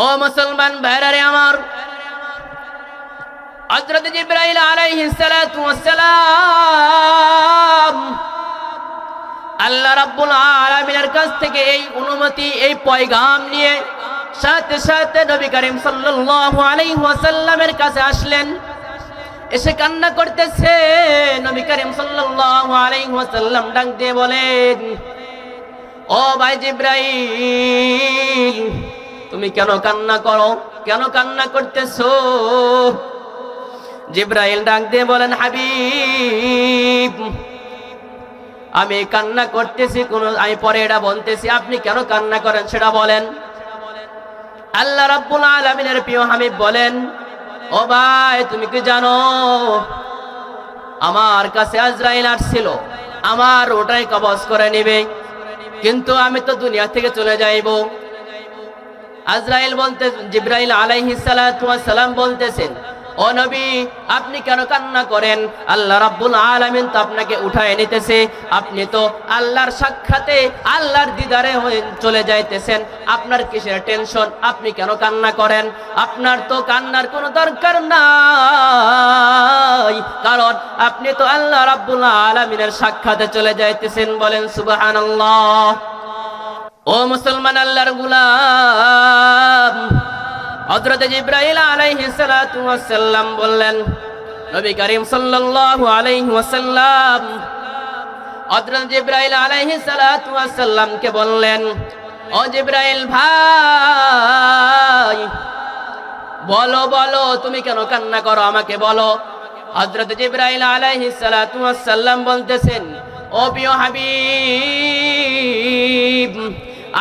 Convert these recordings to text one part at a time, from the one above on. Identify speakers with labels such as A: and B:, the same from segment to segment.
A: ও মুসলমান ভাইরা রে আমার, হযরত জিবরাইল আলাইহিস সালাতু ওয়াস সালাম আল্লাহ রাব্বুল আলামিনের কাছ থেকে এই অনুমতি, এই পয়গাম নিয়ে সাথে সাথে নবী করিম সাল্লাল্লাহু আলাইহি ওয়াসাল্লামের কাছে আসলেন। এসে কান্না করতেছে। নবী করিম সাল্লাল্লাহু আলাইহি ওয়াসাল্লাম ডাক দিয়ে বলেন, ও ভাই জিবরাইল, তুমি কেন কান্না করো? কেন কান্না করতেছো? জিবরাইল ডাক দিয়ে বলেন, হাবিব, আমি কান্না করতেছি আমি পরে এটা বলতেছি, আপনি কেন কান্না করেন সেটা বলেন। আল্লাহ রাব্বুল আলামিনের প্রিয় হাবিব বলেন, ও ভাই, তুমি কি জানো আমার কাছে আজরাইল আসছিল, আমার ওটাই কবজ করে নেবে, কিন্তু আমি তো দুনিয়া থেকে চলে যাইব। আজরাইল বলতে, জিবরাইল আলাইহিস সালাতু ওয়াস সালাম বলতেছেন, ও নবী, আপনি কেন কান্না করেন? আল্লাহ রাব্বুল আলামিন তো আপনাকে উঠায় নিতেছে, আপনি তো আল্লাহর সাক্ষাতে, আল্লাহর দিদারে হয়ে চলে যাইতেছেন, আপনার কিসের টেনশন? আপনি কেন কান্না করেন? আপনার তো কান্নার কোনো দরকার নাই, কারণ আপনি তো আল্লাহ রাব্বুল আলামিনের সাক্ষাতে চলে যাইতেছেন। বলেন সুবহানাল্লাহ। ও মুসলমান আল্লাহর গোলাম, হযরত জিবরাইল আলাইহিস সালাতু ওয়াস সালাম বললেন, নবী করিম সাল্লাল্লাহু আলাইহি ওয়াসাল্লাম হযরত জিবরাইল আলাইহিস সালাতু ওয়াস সালামকে বললেন, ও জিবরাইল ভাই, বলো বলো, তুমি কেন কান্না করো, আমাকে বলো। হযরত জিবরাইল আলাইহিস সালাতু ওয়াস সালাম বলতেছেন, ও প্রিয় হাবিব,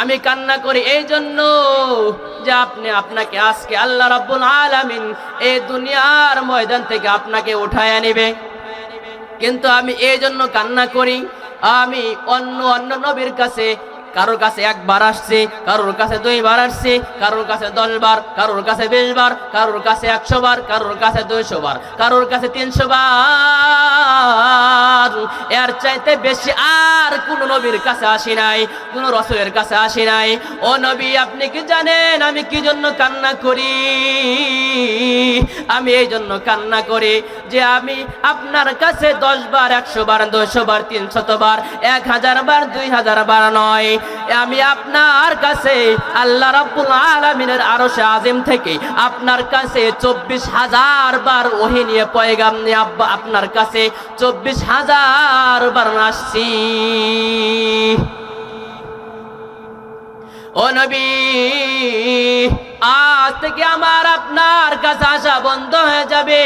A: আমি কান্না করি এই জন্য যে আপনাকে আজকে আল্লাহ রাব্বুল আলামিন এই দুনিয়ার ময়দান থেকে আপনাকে উঠায় নেবে। কিন্তু আমি এই জন্য কান্না করি, আমি অন্য নবীর কাছে, কারোর কাছে একবার আসছে, কারোর কাছে 2 বার আসছে, কারোর কাছে 10 বার, কারোর কাছে 20 বার, কারোর কাছে 100 বার, কারোর কাছে 200 বার, কারোর কাছে 300 বার। এর চাইতে বেশি আর কোন নবীর কাছে আসি নাই, কোন রাসূলের কাছে আসি নাই। ও নবী, আপনি কি জানেন আমি কি জন্য কান্না করি? আমি এই জন্য কান্না করি যে আমি আপনার কাছে 10 বার, 100 বার, 200 বার, 300 বার, 1000 বার, 2000 বার নয়, আমি আপনার কাছে আল্লাহ রাব্বুল আলামিনের আরশে আজিম থেকে আপনার কাছে 24,000 বার ওহী নিয়ে, পয়গাম নিয়ে আপনার কাছে 24,000 বার আসছি। ও নবী, আজ থেকে আমার আপনার কাছে আসা বন্ধ হয়ে যাবে,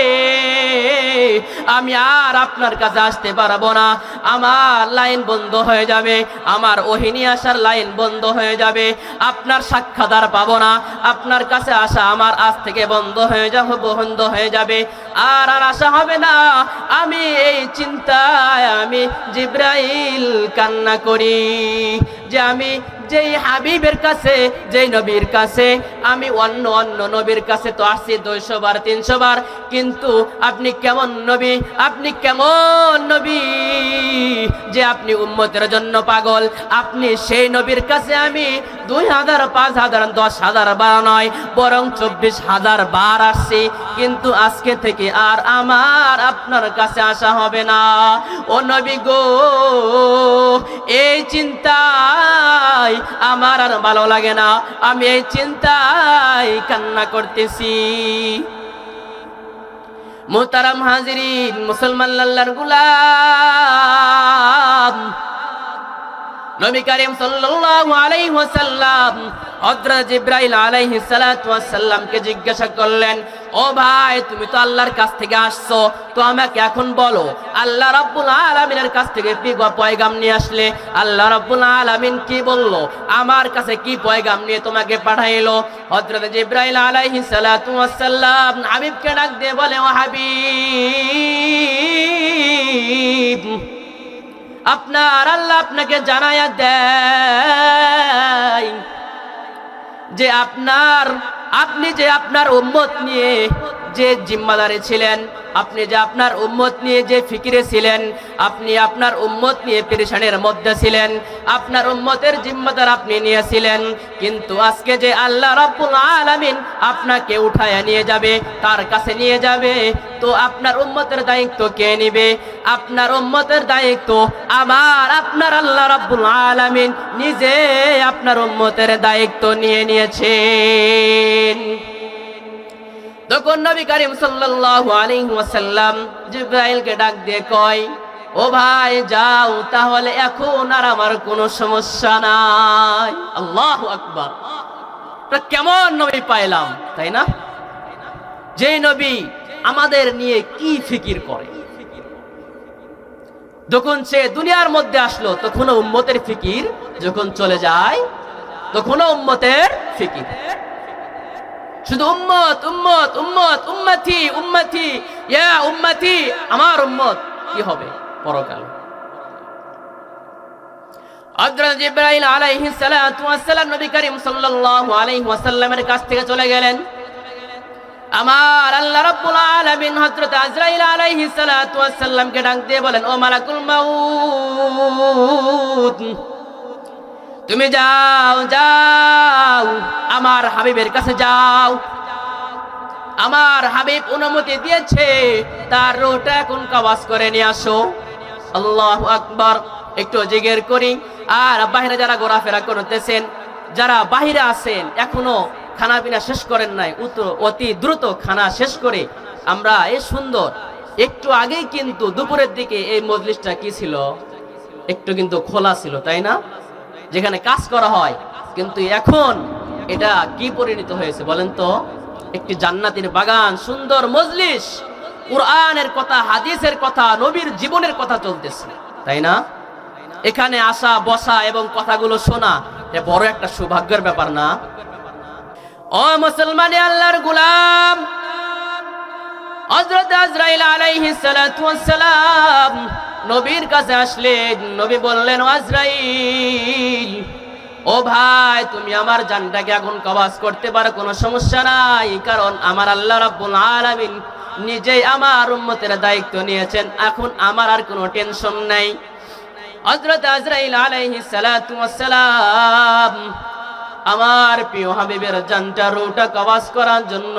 A: আমি আর আপনার কাছে আসতে পারবো না, আমার লাইন বন্ধ হয়ে যাবে, আমার ওহী নিয়ে আসার লাইন বন্ধ হয়ে যাবে, আপনার সাক্ষাৎ আর পাবো না, আপনার কাছে আসা আমার আজ থেকে বন্ধ হয়ে যাবে, আর আসা হবে না। আমি এই চিন্তায় আমি জিবরাইল কান্না করি যে আমি যেই হাবিবের কাছে, যেই নবীর কাছে, আমি অন্য নবীর কাছে তো আসছি 200 বার, 300 বার, কিন্তু আপনি কেমন নবী, আপনি কেমন নবী যে আপনি উম্মতের জন্য পাগল। আপনি সেই নবীর কাছে আমি 2000, 5000, 10,000 বার নয়, বরং 24,000 বার আসছি, কিন্তু আজকে থেকে আর আমার আপনার কাছে আসা হবে না। ও নবী গো, এই চিন্তায় আমার আর ভালো লাগে না, আমি এই চিন্তায় কান্না করতেছি। মুহতারাম হাজিরিন, মুসলমান আল্লাহর গোলাম, নবী করিম সাল্লাল্লাহু আলাইহি ওয়াসাল্লাম হযরত জিবরাইল আলাইহিস সালাতু ওয়াস সালামকে জিজ্ঞাসা করলেন, ও ভাই, তুমি তো আল্লাহর কাছ থেকে আসছো, তো আমাকে এখন বলো, আল্লাহ রাব্বুল আলামিনের কাছ থেকে কি পয়গাম নিয়ে আসলে? আল্লাহ রাব্বুল আলামিন কি বললো? আমার কাছে কি পয়গাম নিয়ে তোমাকে পাঠাইলো? হযরত জিবরাইল আলাইহিস সালাতু ওয়াস সালাম হাবিবকে ডাক দিয়ে বলে, ও হাবিব, আপনার আল্লাহ আপনাকে জানায়া দেয় যে আপনি যে আপনার উম্মত নিয়ে যে জিম্মাদারি ছিলেন, আপনি যে আপনার উম্মত নিয়ে যে ফিকিরে ছিলেন, আপনি আপনার উম্মত নিয়ে পেরেশানের মধ্যে ছিলেন, আপনার উম্মতের জিম্মাদার আপনি নিয়েছিলেন। কিন্তু আজকে যে আল্লাহ রাব্বুল আলামিন আপনাকে উঠায়া নিয়ে যাবে, তার কাছে নিয়ে যাবে, তো আপনার উম্মতের দায়িত্ব কে নেবে? আপনার উম্মতের দায়িত্ব আপনার আল্লাহ রাব্বুল আলামিন নিজে আপনার উম্মতের দায়িত্ব নিয়ে নিয়েছেন। তখন নবী করিম সাল্লাল্লাহু আলাইহি ওয়াসাল্লাম জিবরাইলকে ডাক দিয়ে কয়, ও ভাই যাও, তাহলে এখন আর আমার কোনো সমস্যা নাই। আল্লাহু আকবার! কেমন নবী পাইলাম, তাই না? যে নবী আমাদের নিয়ে কি ফিকির করে। যখন সে দুনিয়ার মধ্যে আসলো তখনও উম্মতের ফিকির, যখন চলে যায় তখনও উম্মতের ফিকির। শুধু উম্মত উম্মত উম্মত, উম্মতি উম্মতি, ইয়া উম্মতি, আমার উম্মত কি হবে পরকাল। হযরত জিবরাইল আলাইহিস সালাতু ওয়াস সালাম নবী করিম সাল্লাল্লাহু আলাইহি ওয়াসাল্লামের কাছ থেকে চলে গেলেন। আমার আল্লাহ রাব্বুল আলামিন হযরত আজরাইল আলাইহিস সালাতু ওয়াস সালামকে ডাক দিয়ে বলেন, ও মালাকুল মাউত, তুমি যাও যাও আমার হাবিবের কাছে যাও। আমার হাবিব অনুমতি দিয়েছে, তার রূহটা এখন কবজ করে নিয়ে আসো। আল্লাহু আকবার! একটু জিকির করি। আর বাইরে যারা ঘোরাফেরা করতেছেন, যারা বাইরে আছেন, এখনো খানা পিনা শেষ করেন নাই, অতি দ্রুত খানা শেষ করে আমরা এই সুন্দর, একটু আগেই কিন্তু দুপুরের দিকে এই মজলিসটা কি ছিল, একটু কিন্তু খোলা ছিল, তাই না? যেখানে কাজ করা হয়, কিন্তু এখন এটা কি পরিণত হয়েছে বলেন তো? একটি জান্নাতের বাগান, সুন্দর মজলিস, কুরআনের কথা, হাদিসের কথা, নবীর জীবনের কথা চলতেছে, তাই না? এখানে আসা বসা এবং কথাগুলো শোনা এটা বড় একটা সৌভাগ্যের ব্যাপার না? ও মুসলমানে আল্লাহর গোলাম, হযরত আজরাইল আলাইহিস সালাতু ওয়াস সালাম নবীর কাছে আসলেন। নবী বললেন, ও আজরাইল, ও ভাই, তুমি আমার জানটাকে এখন কবজ করতে পারো, কোনো সমস্যা নাই, কারণ আমার আল্লাহ রাব্বুল আলামিন নিজেই আমার উম্মতের দায়িত্ব নিয়েছেন, এখন আমার আর কোনো টেনশন নাই। হযরত আজরাইল আলাইহিস সালাতু ওয়াস সালাম আমার প্রিয় হাবিবের জানটা, রূহটা কবজ করার জন্য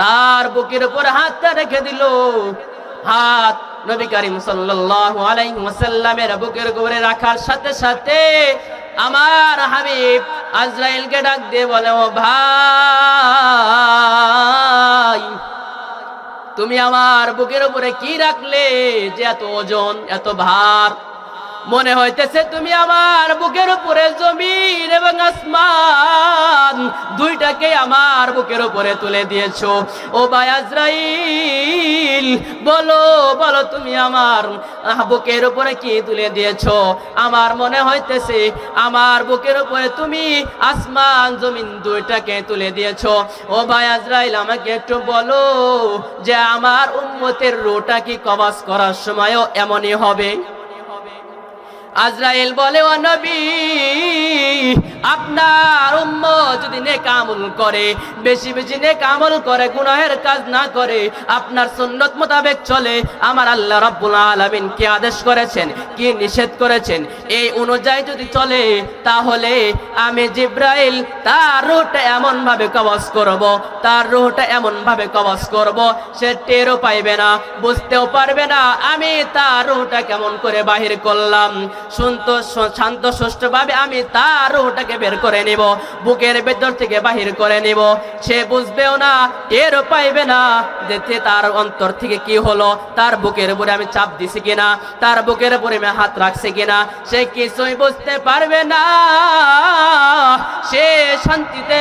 A: তার বুকের উপর হাতটা রেখে দিল। হাত নবী করিম সাল্লাল্লাহু আলাইহি ওয়াসাল্লামের বুকের উপরে রাখার সাথে সাথে আমার হাবিব আজরাইলকে ডাক দিয়ে বলে, ও ভাই, তুমি আমার বুকের উপরে কি রাখলে যে এত ওজন, এত ভার? মনে হইতেছে তুমি আমার বুকের উপরে জমিন এবং আসমান দুইটাকে আমার বুকের উপরে তুলে দিয়েছো। ও ভাই আজরাইল, বলো বলো, তুমি আমার বুকের উপরে কি তুলে দিয়েছো? আমার মনে হইতেছে আমার বুকের উপরে তুমি আসমান জমিন দুইটাকে তুলে দিয়েছো। ও ভাই আজরাইল, আমাকে একটু বলো যে আমার উম্মতের রূহটা কি কবজ করার সময়ও এমনই হবে? আজরাইল বলে, ও নবী, আপনার উম্মত যদি নেক আমল করে, বেশি বেশি নেক আমল করে, গুনাহের কাজ না করে, আপনার সুন্নত মোতাবেক চলে, আমার আল্লাহ রাব্বুল আলামিন কি আদেশ করেছেন, কি নিষেধ করেছেন, এই অনুযায়ী যদি চলে, তাহলে আমি জিবরাইল তার রূহটা এমন ভাবে কবজ করব, তার রূহটা এমন ভাবে কবজ করব, সে টেরও পাইবে না, বুঝতেও পারবে না আমি তার রূহটা কেমন করে বাহির করলাম। শান্ত সুষ্ঠুভাবে আমি তার রূহটাকে বের করে নিব, বুকের ভেতর থেকে বাহির করে নিব। সে বুঝবেও না, টেরও পাইবে না যে তার অন্তর থেকে কি হলো, তার বুকের উপরে আমি চাপ দিছি কিনা, তার বুকের উপরে আমি হাত রাখছি কিনা, সে কিছুই বুঝতে পারবে না। সে শান্তিতে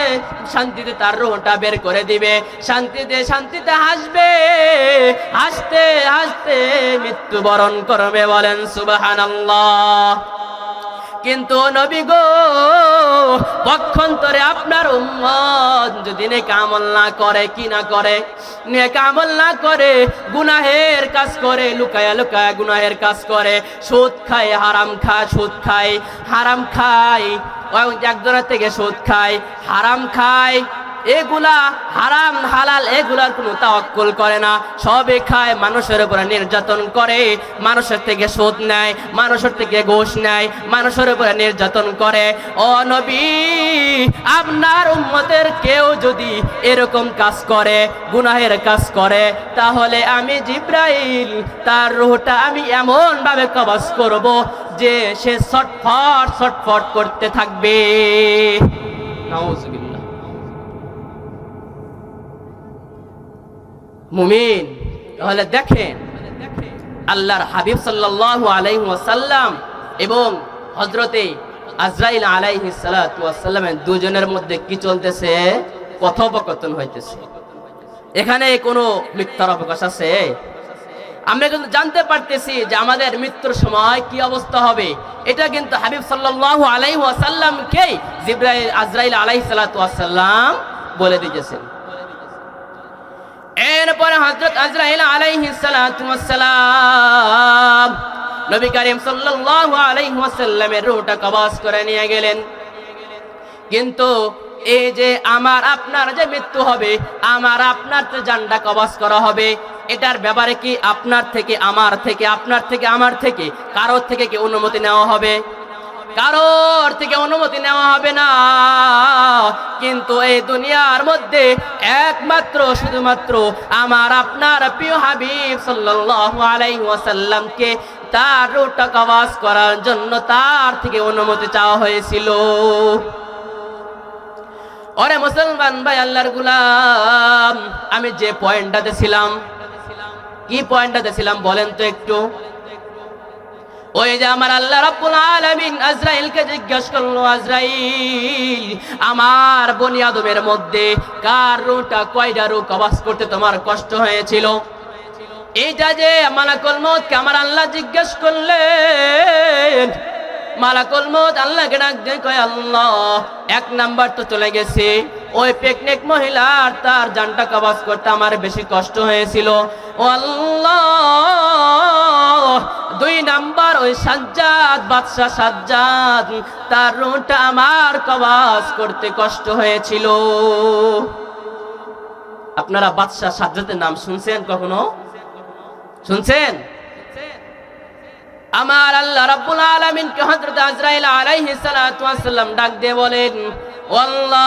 A: শান্তিতে তার রূহটা বের করে দিবে, শান্তিতে শান্তিতে হাসবে, হাসতে হাসতে মৃত্যুবরণ করবে। বলেন সুবহানাল্লাহ। কিন্তু নবী গো, পক্ষান্তরে আপনার উম্মত যদি নেক আমল না করে, কি না করে, নেক আমল না করে, গুনাহের কাজ করে, লুকায়া লুকায়া গুনাহের কাজ করে, সুদ খায়, হারাম খায়, সুদ খায়, হারাম খায়, একজনের থেকে সুদ খায়, হারাম খায়, এগুলা হারাম হালাল এগুলার কোনো তাওয়াক্কুল করে না, সবে খায়, মানুষের উপরে নির্যাতন করে, মানুষের থেকে সুদ নেয়, মানুষের থেকে ঘুষ নেয়, মানুষের উপরে নির্যাতন করে। ও নবী, আপনার উম্মতের কেউ যদি এরকম কাজ করে, গুনাহের কাজ করে, তাহলে আমি জিব্রাইল তার রূহটা আমি এমন ভাবে কবজ করব যে সে ছটফট ছটফট করতে থাকবে। নাউজুবিল্লাহ। মুমিন, তাহলে দেখেন আল্লাহর হাবিব সাল্লাল্লাহু আলাইহি ওয়াসাল্লাম এবং হযরতে আজরাইল আলাইহিস সালাতু ওয়াস সালামের দুজনের মধ্যে কি চলতেছে? কথোপকথন হইতেছে। এখানে কোনো মিথ্যার অবকাশ আছে? আমরা কিন্তু জানতে পারতেছি যে আমাদের মৃত্যুর সময় কি অবস্থা হবে, এটা কিন্তু হাবিব সাল্লাল্লাহু আলাইহি ওয়াসাল্লামকে জিবরাইল আজরাইল আলাইহিস সালাতু ওয়াস সালাম বলে দিয়েছেন। এরপরে হযরত আজরাইল আলাইহিস সালাতু ওয়াস সালাম নবী করিম সাল্লাল্লাহু আলাইহি ওয়াসাল্লামের রূহটা কবজ করে নিয়ে গেলেন। কিন্তু এই যে আমার আপনার যে মৃত্যু হবে, আমার আপনার যে জানটা কবজ করা হবে, এটার ব্যাপারে কি আপনার থেকে আমার থেকে, আপনার থেকে আমার থেকে কারোর থেকে কি অনুমতি নেওয়া হবে? কারোর থেকে অনুমতি নেওয়া হবে না। কিন্তু এই দুনিয়ার মধ্যে একমাত্র শুধুমাত্র আমার আপনার প্রিয় হাবিব সাল্লাল্লাহু আলাইহি ওয়াসাল্লামকে তার রূহটা কবজ করার জন্য তার থেকে অনুমতি চাওয়া হয়েছিল। ওরে মুসলমান ভাই, আল্লাহর গোলাম, আমি যে পয়েন্টটাতে ছিলাম, কি পয়েন্টটাতে ছিলাম বলেন তো একটু? ওই যে আমার আল্লাহ রাব্বুল আলামিন আজরাইলকে জিজ্ঞাসা করলো, আজরাইল, আমার বনি আদমের মধ্যে কার রূহটা, কয়টা রূহ কবজ করতে তোমার কষ্ট হয়েছিল? এইটা যে মালাকুল মউতকে আমার আল্লাহ জিজ্ঞাসা করলেন। মালাকুল মউত আল্লাহকে ডাক দিয়ে কয়, আল্লাহ, এক নাম্বার তো চলে গেছে, ওই পেকনেক মহিলার তার জানটা কবজ করতে আমার বেশি কষ্ট হয়েছিল। ও আল্লাহ, দুই নাম্বার ওই সাজ্জাদ, বাদশা সাজ্জাদ, তার রূহটা আমার কবজ করতে কষ্ট হয়েছিল। আপনারা বাদশা সাজ্জাদের নাম শুনছেন কখনো? শুনছেন? আমার আল্লাহ রাব্বুল আলামিন কে হযরত আজরাইল আলাইহিস সালাতু ওয়াস সালাম ডাক দিয়ে বলেন, ও আল্লাহ,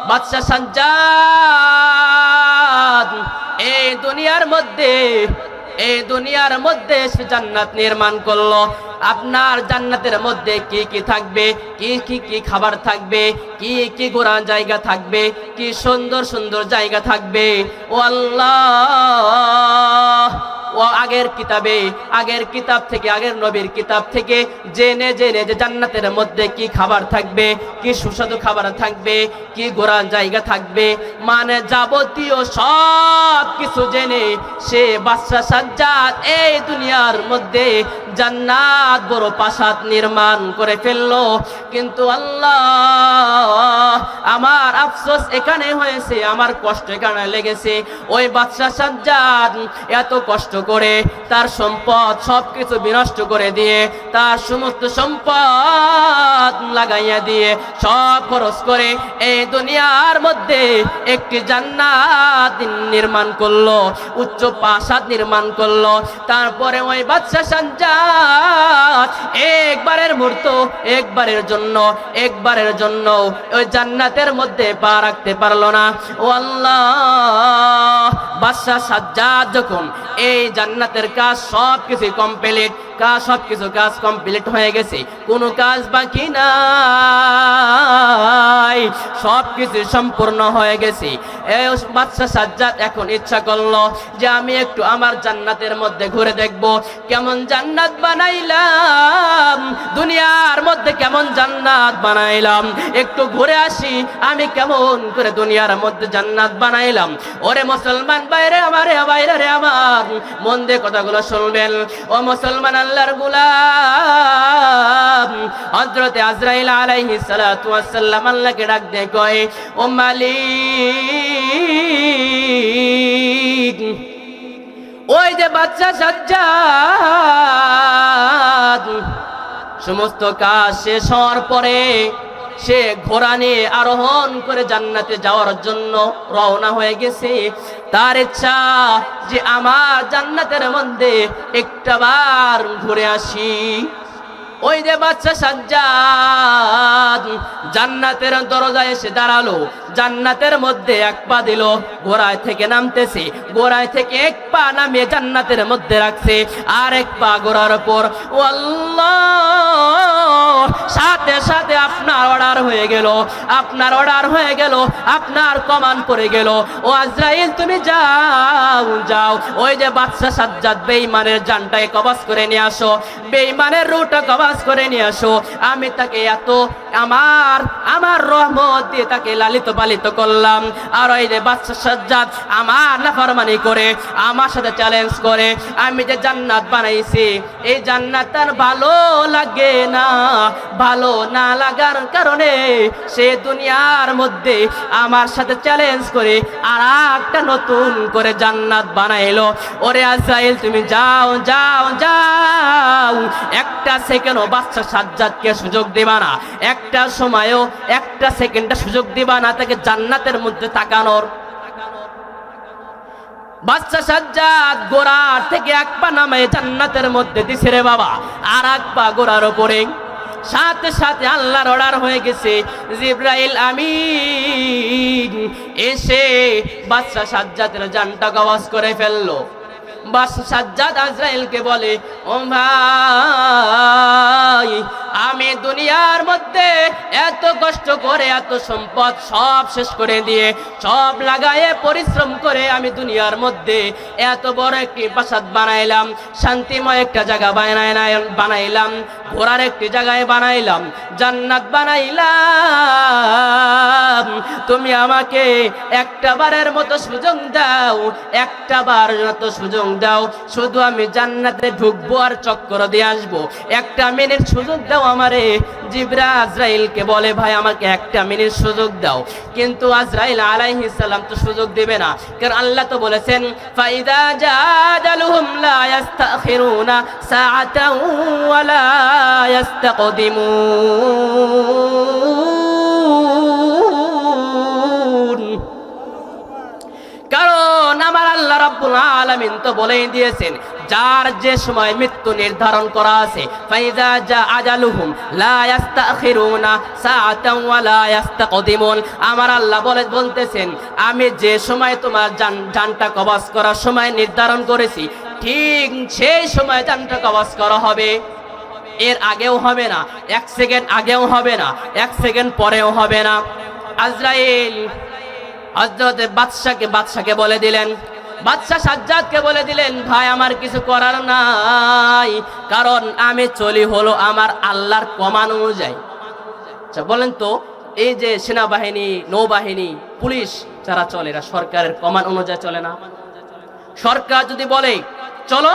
A: বাদশা সাজ্জাদ এই দুনিয়ার মধ্যে সে জান্নাত নির্মাণ করলো। আপনার জান্নাতের মধ্যে কি কি থাকবে, কি খাবার থাকবে, কি ঘোরার জায়গা থাকবে, কি সুন্দর সুন্দর জায়গা থাকবে। ও আল্লাহ, ও আগের কিতাব থেকে, আগের নবীর কিতাব থেকে জেনে জেনে যে জান্নাতের মধ্যে কি খাবার থাকবে, কি সুস্বাদু খাবার থাকবে, কি ঘোরার জায়গা থাকবে, মানে যাবতীয় সব কিছু জেনে সে বাদশা সাজ্জাদ এই দুনিয়ার মধ্যে জান্নাত বড় প্রাসাদ নির্মাণ করে ফেললো। কিন্তু আল্লাহ, আমার আফসোস এখানে হয়েছে, আমার কষ্ট এখানে লেগেছে। ওই বাদশা সাজ্জাদ এত কষ্ট করে তার সম্পদ সবকিছু বিনষ্ট করে দিয়ে, তার সমস্ত সম্পদ লাগাইয়া দিয়ে, সব খরচ করে এই দুনিয়ার মধ্যে একটি জান্নাত নির্মাণ করলো, উচ্চ প্রাসাদ নির্মাণ করলো। তারপরে ওই বাদশা সাজ্জাদ একবারের জন্য ওই জান্নাতের মধ্যে পা রাখতে পারলো না। ও আল্লাহ, বাদশা সাজ্জাদ যখন এই জান্নাতের কাজ সবকিছু কমপ্লিট হয়ে গেছে, কোনো কাজ বাকি নাই, সবকিছু সম্পূর্ণ হয়ে গেছে। এই বাদশা সাজ্জাদ এখন ইচ্ছা করলো যে আমি একটু আমার জান্নাতের মধ্যে ঘুরে দেখব, কেমন জান্নাত বানাইলাম, দুনিয়ার মধ্যে কেমন জান্নাত বানাইলাম, একটু ঘুরে আসি আমি কেমন করে দুনিয়ার মধ্যে জান্নাত বানাইলাম। ওরে মুসলমান বাইরে আমার, মন দিয়ে কথাগুলো শুনবেন। ও মুসলমান, আল্লাহর গোলাম, হযরত আজরাইল আলাইহিস সালাতু ওয়াস সালাম আল্লাহকে ডাক দিয়ে কয়, ও মালিক, ওই যে বাদশা সাজ্জাদ সমস্ত কাজ শেষ হওয়ার পরে সে ঘোড়া নিয়ে আরোহণ করে জান্নাতে যাওয়ার জন্য রওনা হয়ে গেছে। তার ইচ্ছা যে আমার জান্নাতের মধ্যে একটাবার ঘুরে আসি। ওই যে বাচ্চা সাজ্জাদ জান্নাতের দরজায় এসে দাঁড়ালো, জান্নাতের মধ্যে এক পা দিল, ঘোড়ায় থেকে নামতেছে, ঘোড়ায় থেকে এক পা নামিয়ে জান্নাতের মধ্যে রাখছে, আর এক পা ঘোড়ার উপর। ও আল্লাহ, সাথে সাথে আপনার অর্ডার হয়ে গেল, আপনার অর্ডার হয়ে গেল, আপনার কমান পড়ে গেল। ও আজরাইল তুমি যাও যাও, ওই যে বাচ্চা সাজ্জাদ বেঈমানের জানটাকে কবজ করে নিয়ে আসো, বেঈমানের রূহটা কবজ করে নিয়ে আসো। আমি তাকে এত আমার রহমত দিয়ে তাকে লালিত পালিত করলাম, আর ওই যে বাচ্চা সাজ্জাদ আমার নাফরমানি করে, আমার সাথে চ্যালেঞ্জ করে, আমি যে জান্নাত বানাইছি এই জান্নাত তার ভালো লাগে না। ভালো না লাগার কারণে সে দুনিয়ার মধ্যে আমার সাথে চ্যালেঞ্জ করে আর একটা নতুন করে জান্নাত বানাইলো। ওরে আজরাইল তুমি যাও যাও যাও, একটা সেকেন্ডও বাচ্চা সাজ্জাদকে সুযোগ দিবা না, একটা সময়ও একটা সেকেন্ডটা সুযোগ দিবা না তাকে জান্নাতের মধ্যে তাকানোর। বাচ্চা সাজ্জাদ গোড়ার থেকে এক পা নামে জান্নাতের মধ্যে দিছে রে বাবা, আর এক পা গোড়ার উপরে। সাথে সাথে আল্লাহর অর্ডার হয়ে গেছে, জিবরাইল আমিন এসে বাচ্চা সাজ্জাদের জানটা কবজ করে ফেললো। বাচ্চা সাজ্জাদ আজরাইলকে বলে, ও ভাই, আমি দুনিয়ার মধ্যে এত কষ্ট করে এত সম্পদ সব শেষ করে দিয়ে সব লাগায়ে পরিশ্রম করে আমি দুনিয়ার মধ্যে এত বড় একটি প্রাসাদ বানাইলাম, শান্তিময় একটা জায়গা বানাইলাম, ঘোরার একটি জায়গায় বানাইলাম, জান্নাত বানাইলাম। তুমি আমাকে একটা বারের মতো সুযোগ দাও, একটা বার মতো সুযোগ দাও, শুধু আমি জান্নাতে ঢুকবো আর চক্কর দিয়ে আসবো, একটা মিনিট সুযোগ দাও আমারে। জিবরাইল আজরাইলকে বলে, ভাই আমাকে একটা মিনিট সুযোগ দাও। কিন্তু আজরাইল আলাইহিস সালাম তো সুযোগ দিবে না, কারণ আল্লাহ তো বলেছেন ফাইদা জাদালুহুম লা ইস্তাখিরুনা সাআতাও ওয়া লা ইস্তাকদিমুন। কারণ আমার আল্লাহ রাব্বুল আলামিন তো বলেই দিয়েছেন, যার যে সময় মৃত্যু নির্ধারণ করা আছে, ফাইজা জা আজালুহুম লা ইস্তাখিরুনা সাআতাও ওয়া লা ইস্তাকদিমুন। আমার আল্লাহ বলতেছেন, আমি যে সময় তোমার জানটা কবজ করার সময় নির্ধারণ করেছি, ঠিক সেই সময় জানটা কবজ করা হবে, এর আগেও হবে না, এক সেকেন্ড আগেও হবে না, এক সেকেন্ড পরেও হবে না। আজরাইল হযরত বাদশাকে বলে দিলেন, বাদশা সাজ্জাদকে বলে দিলেন, ভাই আমার কিছু করার নাই, কারণ আমি চলি হলো আমার আল্লাহর কমান অনুযায়ী। আচ্ছা বলেন তো, এই যে সেনাবাহিনী, নৌবাহিনী, পুলিশ যারা চলে, এরা সরকারের কমান অনুযায়ী চলে না? সরকার যদি বলে চলো,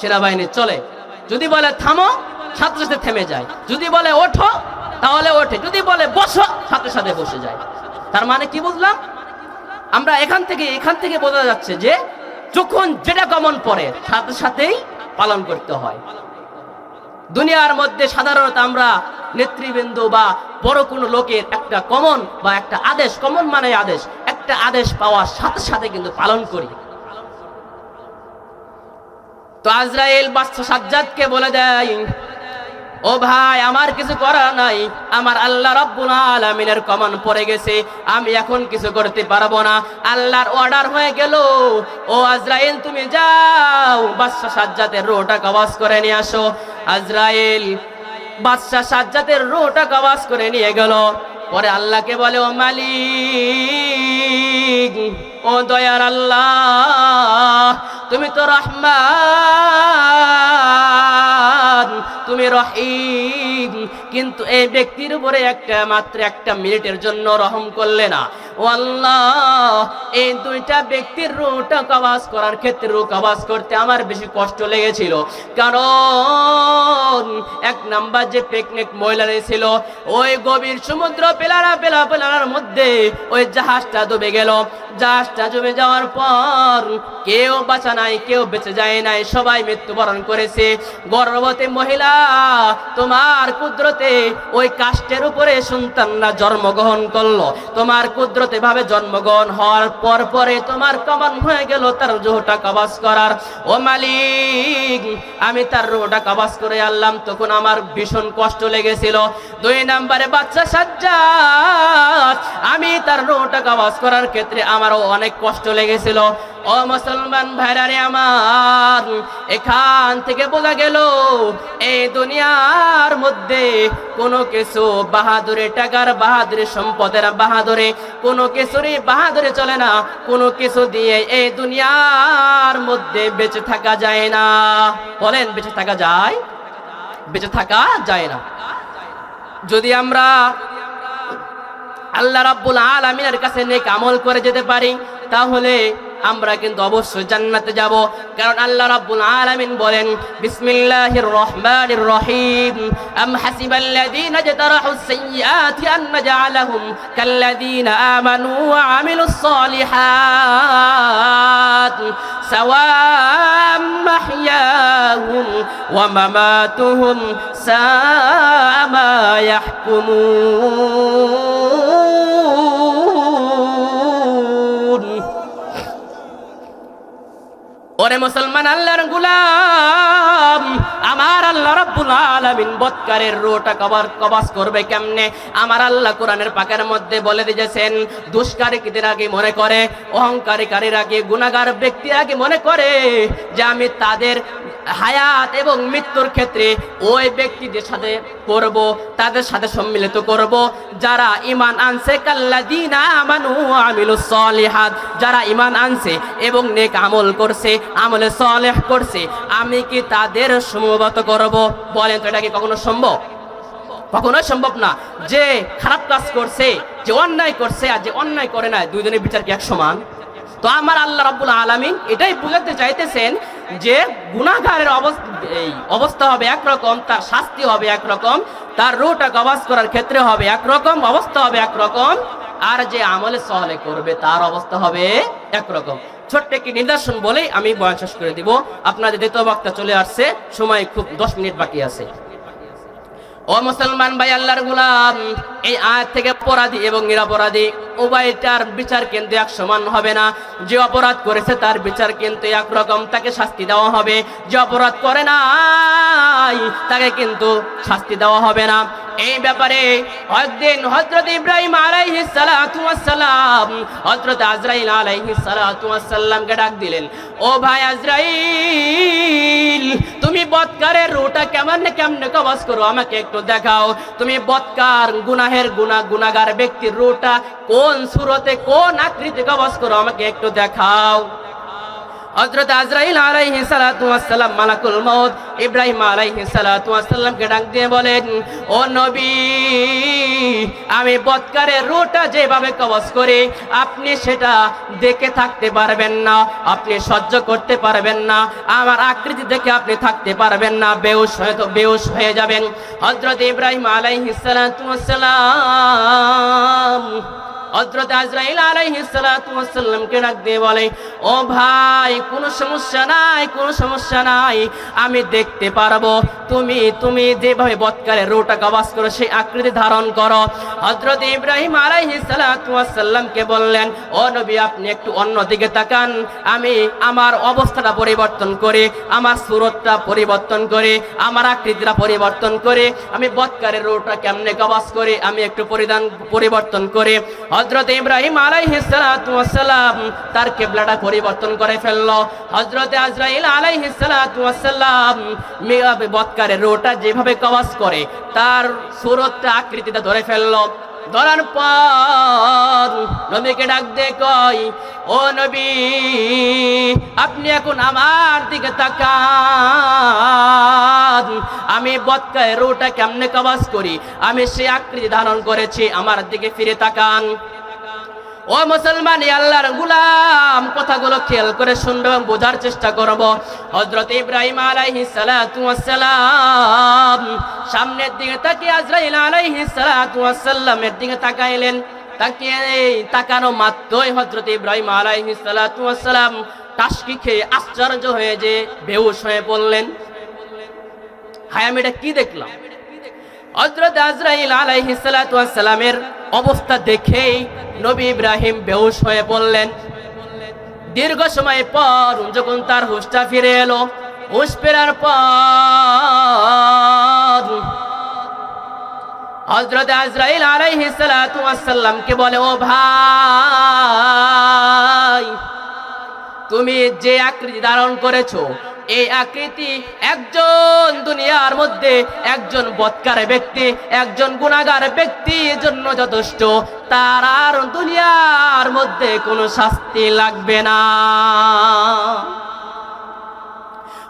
A: সেনাবাহিনী চলে, যদি বলে থামো, সাথে সাথে থেমে যায়, যদি বলে ওঠো তাহলে ওঠে, যদি বলে বসো সাথে সাথে বসে যায়। তার মানে কি বুঝলাম আমরা? এখান থেকে বোঝা যাচ্ছে যে যখন যেটা কমন পড়ে সাথে সাথেই পালন করতে হয়। দুনিয়ার মধ্যে সাধারণত আমরা নেতৃবৃন্দ বা বড় কোনো লোকের একটা কমন বা একটা আদেশ, কমন মানে আদেশ, একটা আদেশ পাওয়ার সাথে সাথে কিন্তু পালন করি। তো আজরাইল বাদশা সাজ্জাদকে বলে দেয়, ও ভাই আমার কিছু করার নাই, আমার আল্লাহ রাব্বুল আলামিনের কমান পড়ে গেছে, আমি এখন কিছু করতে পারবো না। আল্লাহর অর্ডার হয়ে গেল, ও আজরাইল তুমি যাও বাদশা সাজ্জাদের রূহটা কবজ করে নিয়ে আসো। আজরাইল বাদশা সাজ্জাদের রূহটা কবজ করে নিয়ে গেল। পরে আল্লাহকে বলে, ও মালিক, ও দয়ার আল্লাহ, তুমি তো রহমান, তুমি রহিম, কিন্তু এই ব্যক্তির উপরে মাত্র একটা মিনিটের জন্য রহম করলে না। ও আল্লাহ, এই দুইটা ব্যক্তির রূহটা কবজ করার ক্ষেত্রে, রূহ কবজ করতে আমার বেশি কষ্ট লেগেছিল, কারণ এক নাম্বার যে পিকনিক মহিলারা ছিল, ওই গভীর সমুদ্র পেলার মধ্যে ওই জাহাজটা ডুবে গেল। জাহাজটা ডুবে যাওয়ার পর কেউ বাঁচা নাই, কেউ বেঁচে যায় নাই, সবাই মৃত্যুবরণ করেছে। গর্ভবতী মহিলা তোমার কুদরতে ওই কাষ্ঠের উপরে সন্তানরা জন্মগ্রহণ করলো, তোমার কুদরতে ভাবে জন্মগ্রহণ হওয়ার পর পরে তোমার কমন হয়ে গেল তার রূহটা কবজ করার। ও মালিক, আমি তার রূহটা কবজ করে আনলাম, তখন আমার ভীষণ কষ্ট লেগেছিল। 2 নম্বরে বাচ্চা সাজ্জাদ, আমি তার রূহটা কবজ করার ক্ষেত্রে আমারও অনেক কষ্ট লেগেছিল। ও মুসলমান ভাইরা রে আমার, এখান থেকে বোঝা গেল এই দুনিয়ার মধ্যে কোনো কিছু বাহাদুরি, টাকার বাহাদুরি, সম্পদের বাহাদুরি, কোনো কিছুরই বাহাদুরি চলে না। কোনো কিছু দিয়ে এই দুনিয়ার মধ্যে বেঁচে থাকা যায় না। বলেন, বেঁচে থাকা যায়? বেঁচে থাকা যায় না। যদি আমরা আল্লাহ রাব্বুল আলামিনের কাছে নেক আমল করে যেতে পারি, তাহলে আমরা কিন্তু অবশ্যই জান্নাতে যাব। কারণ আল্লাহ রাব্বুল আলামিন বলেন, বিসমিল্লাহির রহমানির রহিম, আম হাসিবাল্লাযীনা জাতারাহুস সাইয়্যাতি আন নাজআলাহুম কাল্লাযীনা আমানু ওয়া আমিলুস সালিহাত সাওয়াম মাহইয়াহুম ওয়া মামাতুহুম সাআ মা ইয়াহকুমুন। ওরে মুসলমান, আল্লাহর গোলাম, আমার আল্লাহ রাব্বুল আলামিন বদকারের রূহটা কবজ করবে কেমনে? আমার আল্লাহ কোরআনের পাকের মধ্যে বলে দিয়েছেন, দুষ্কারীদের আগে মনে করে, অহংকারীকারীর আগে, গুনাহগার ব্যক্তির আগে মনে করে যে আমি তাদের হায়াত এবং মৃত্যুর ক্ষেত্রে ওই ব্যক্তিদের সাথে করব, তাদের সাথে সম্মিলিত করব যারা ঈমান আনছে, কাল্লাযীনা আমানু ওয়া আমিলুস সালিহাত, যারা ঈমান আনছে এবং নেক আমল করছে, আমলে সালেহ করছে, আমি কি তাদের সমবেত করব? বলেন তো, এটা কি কখনো সম্ভব? কখনোই সম্ভব না। যে খারাপ কাজ করছে, যে অন্যায় করছে আর যে অন্যায় করে না, দুইজনের বিচার কি এক সমান? তো আমার আল্লাহ রাব্বুল আলামিন এটাই বুঝাতে চাইতেছেন যে গুনাহগারের অবস্থা হবে একরকম, তার শাস্তি হবে একরকম, তার রূহটা কবজ করার ক্ষেত্রে হবে একরকম, অবস্থা হবে একরকম, আর যে আমলে সালেহ করবে তার অবস্থা হবে একরকম। ছোট্ট একটি নিদর্শন বলেই আমি বয়ান শেষ করে দিব। আপনাদের দ্বিতীয় বক্তা চলে আসছে, সময় খুব 10 মিনিট বাকি আছে। ও মুসলমান ভাই, আল্লাহর গোলাম, এই আয়াত থেকে অপরাধী এবং নিরপরাধী উভয়টার বিচার কিন্তু এক সমান হবে না। যে অপরাধ করেছে তার বিচার কিন্তু একরকম, তাকে শাস্তি দেওয়া হবে। যে অপরাধ করে নাই তাকে কিন্তু শাস্তি দেওয়া হবে না। এই ব্যাপারে একদিন হযরত ইব্রাহিম আলাইহিস সালাতু ওয়াস সালাম হযরত আজরাইল আলাইহিস সালাতু ওয়াস সালামকে ডাক দিলেন, ও ভাই আজরাইল, তুমি বদকারের রূহটা কেমনে কবজ করো, আমাকে একটু দেখাও। তুমি বদকার, গুনাহের গুনাহগার ব্যক্তির রূহটা কোন সূরতে, কোন আকৃতি কবজ করো, আমাকে একটু দেখাও। হযরত আজরাইল আলাইহিস সালাতু ওয়াস সালাম, মালাকুল মউত ইব্রাহিম আলাইহিস সালাতু ওয়াস সালামকে ডাক দিয়ে বলেন, ও নবী, আমি বদকারের রূহটা যেভাবে কবজ করি আপনি সেটা দেখে থাকতে পারবেন না, আপনি সহ্য করতে পারবেন না, আমার আকৃতি দেখে আপনি থাকতে পারবেন না, বেহুশ হয়ে যাবেন। হযরত ইব্রাহিম আলাইহিস সালাতু ওয়াস সালাম হযরত আজরাইল আলাইহিস সালাতু ওয়াস সালামকে ডাক দিয়ে বলে, ও ভাই, কোনো সমস্যা নাই, কোনো সমস্যা নাই, আমি দেখতে পারবো। তুমি যেভাবে বদকারের রূহটা কবজ করো সেই আকৃতি ধারণ করো। হযরত ইব্রাহিম আলাইহিস সালাতু ওয়াস সালামকে বললেন, ও নবী, আপনি একটু অন্য দিকে তাকান, আমি আমার অবস্থাটা পরিবর্তন করে, আমার সুরতটা পরিবর্তন করে, আমার আকৃতিটা পরিবর্তন করে, আমি বদকারের রূহটা কেমনে কবজ করি আমি একটু পরিবর্তন করে হযরত ইব্রাহিম আলাইহিস সালাতু ওয়াস সালাম তার কিবলাটা পরিবর্তন করে ফেললো। হযরত আজরাইল আলাইহিস সালাতু ওয়াস সালাম বদকারের রূহটা যেভাবে কবজ করে তার সুরতটা, আকৃতিটা ধরে ফেললো। ধরার পর নবীকে ডাক দিয়ে কয়, ও নবী, আপনি এখন আমার দিকে তাকান, আমি বদকারের রূহটা কেমনে কবজ করি আমি সেই আকৃতি ধারণ করেছি, আমার দিকে ফিরে তাকান। ও মুসলমান, আল্লাহর গোলাম, কথাগুলো খেয়াল করে শুনবে এবং বোঝার চেষ্টা করব। হযরত ইব্রাহিম আলাইহিস সালাতু ওয়াস সালাম সামনের দিকে তাকিয়ে আজরাইল আলাইহিস সালাতু ওয়াস সালামের দিকে তাকাইলেন। তাকানো মাত্রই হযরত ইব্রাহিম আলাইহিস সালাতু ওয়াস সালাম টাসকি খেয়ে আশ্চর্য হয়ে যে বেহুশ হয়ে পড়লেন। হায় আমি এটা কি দেখলাম। হযরত আজরাইল আলাইহিস সালাতু ওয়াস সালামের অবস্থা দেখেই নবী ইব্রাহিম বেহুশ হয়ে পড়লেন। দীর্ঘ সময় পর যখন তার হুঁশটা ফিরে এলো, হুঁশ ফেরার পর হযরত আজরাইল আলাইহিস সালাতু ওয়াস সালামকে বলে, ও ভাই, তুমি যে আকৃতি ধারণ করেছো, এই আকৃতি একজন দুনিয়ার মধ্যে একজন বদকার ব্যক্তি, একজন গুনাহগার ব্যক্তির জন্য যথেষ্ট, তার আর দুনিয়ার মধ্যে কোনো শাস্তি লাগবে না।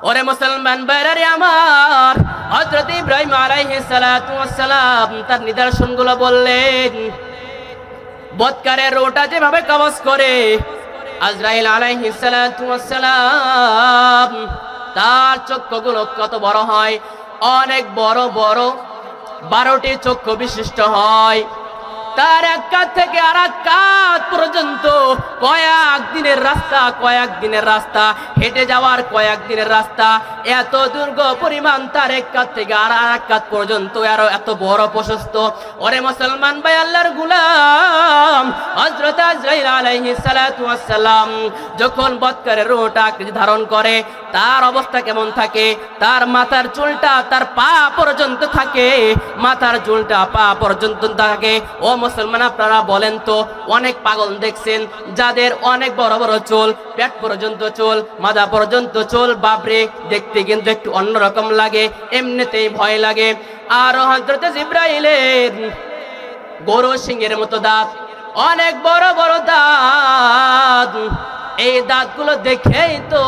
A: ওরে মুসলমান ভাইরা আমার, হযরত ইব্রাহিম আলাইহিস সালাতু ওয়াস সালাম তার নিদর্শনগুলো বললেন। বদকারের রোটা যেভাবে কবজ করে, আজরাইল আলাইহিস সালাতু ওয়াস সালাম তার চক্ষুগুলো কত বড় হয়, অনেক বড় বড় 12টি চক্ষু বিশিষ্ট হয়। তার এক কাত থেকে আর এক কাত পর্যন্ত কয়েকদিনের রাস্তা, হেঁটে যাওয়ার কয়েকদিনের রাস্তা, এত দীর্ঘ পরিমাণ তার এক কাত থেকে আর এক কাত পর্যন্ত আরো এত বড় প্রশস্ত। ওরে মুসলমান ভাই, আল্লাহর গোলাম, হযরত আজরাইল আলাইহিস সালাতু ওয়াস সালাম যখন বদকারের রূহটা আকৃতি ধারণ করে, তার অবস্থা কেমন থাকে? তার মাথার চুলটা তার পা পর্যন্ত থাকে, মাথার চুলটা পা পর্যন্ত থাকে। ও মুসলমান, আপনারা বলেন তো, অনেক পাগল দেখছেন যাদের অনেক বড় বড় চুল, পেট পর্যন্ত চুল, মাথা পর্যন্ত চুল, বাপরে দেখতে কিন্তু একটু অন্যরকম লাগে, এমনিতেই ভয় লাগে। আর হযরত জিবরাইলের গরু সিংহের মতো দাঁত, অনেক বড় বড় দাঁত। এই দাঁতগুলো দেখেই তো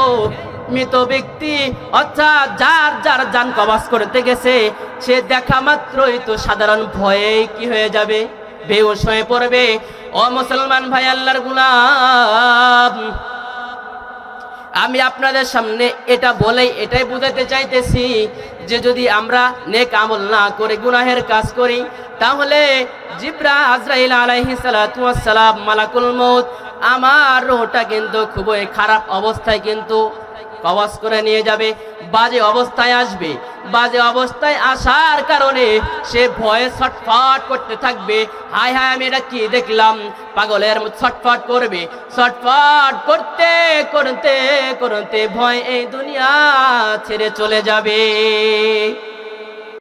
A: মৃত ব্যক্তি অর্থাৎ যার জান কবজ করতে গেছে, সে দেখা মাত্রই তো সাধারণ ভয়ে কি হয়ে যাবে, বেহুশ হয়ে পড়বে। ও মুসলমান ভাই, আল্লাহর গোলাম, আমি আপনাদের সামনে এটা বলেই এটাই বুঝাতে চাইতেছি যে যদি আমরা নেক আমল না করে গুনাহের কাজ করি, তাহলে আজরাইল আলাইহিস সালাতু ওয়াস সালাম, মালাকুল মউত, আমার রূহটা কিন্তু খুবই খারাপ অবস্থায় কিন্তু কবজ করে নিয়ে যাবে, বাজে অবস্থায় আসবে। বাজে অবস্থায় আসার কারণে সে ভয়ে ছটফট করতে থাকবে। হায় হায়, আমি এটা কি দেখলাম, পাগলের মতো ছটফট করবে। ছটফট করতে করতে করতে ভয় এই দুনিয়া ছেড়ে চলে যাবে।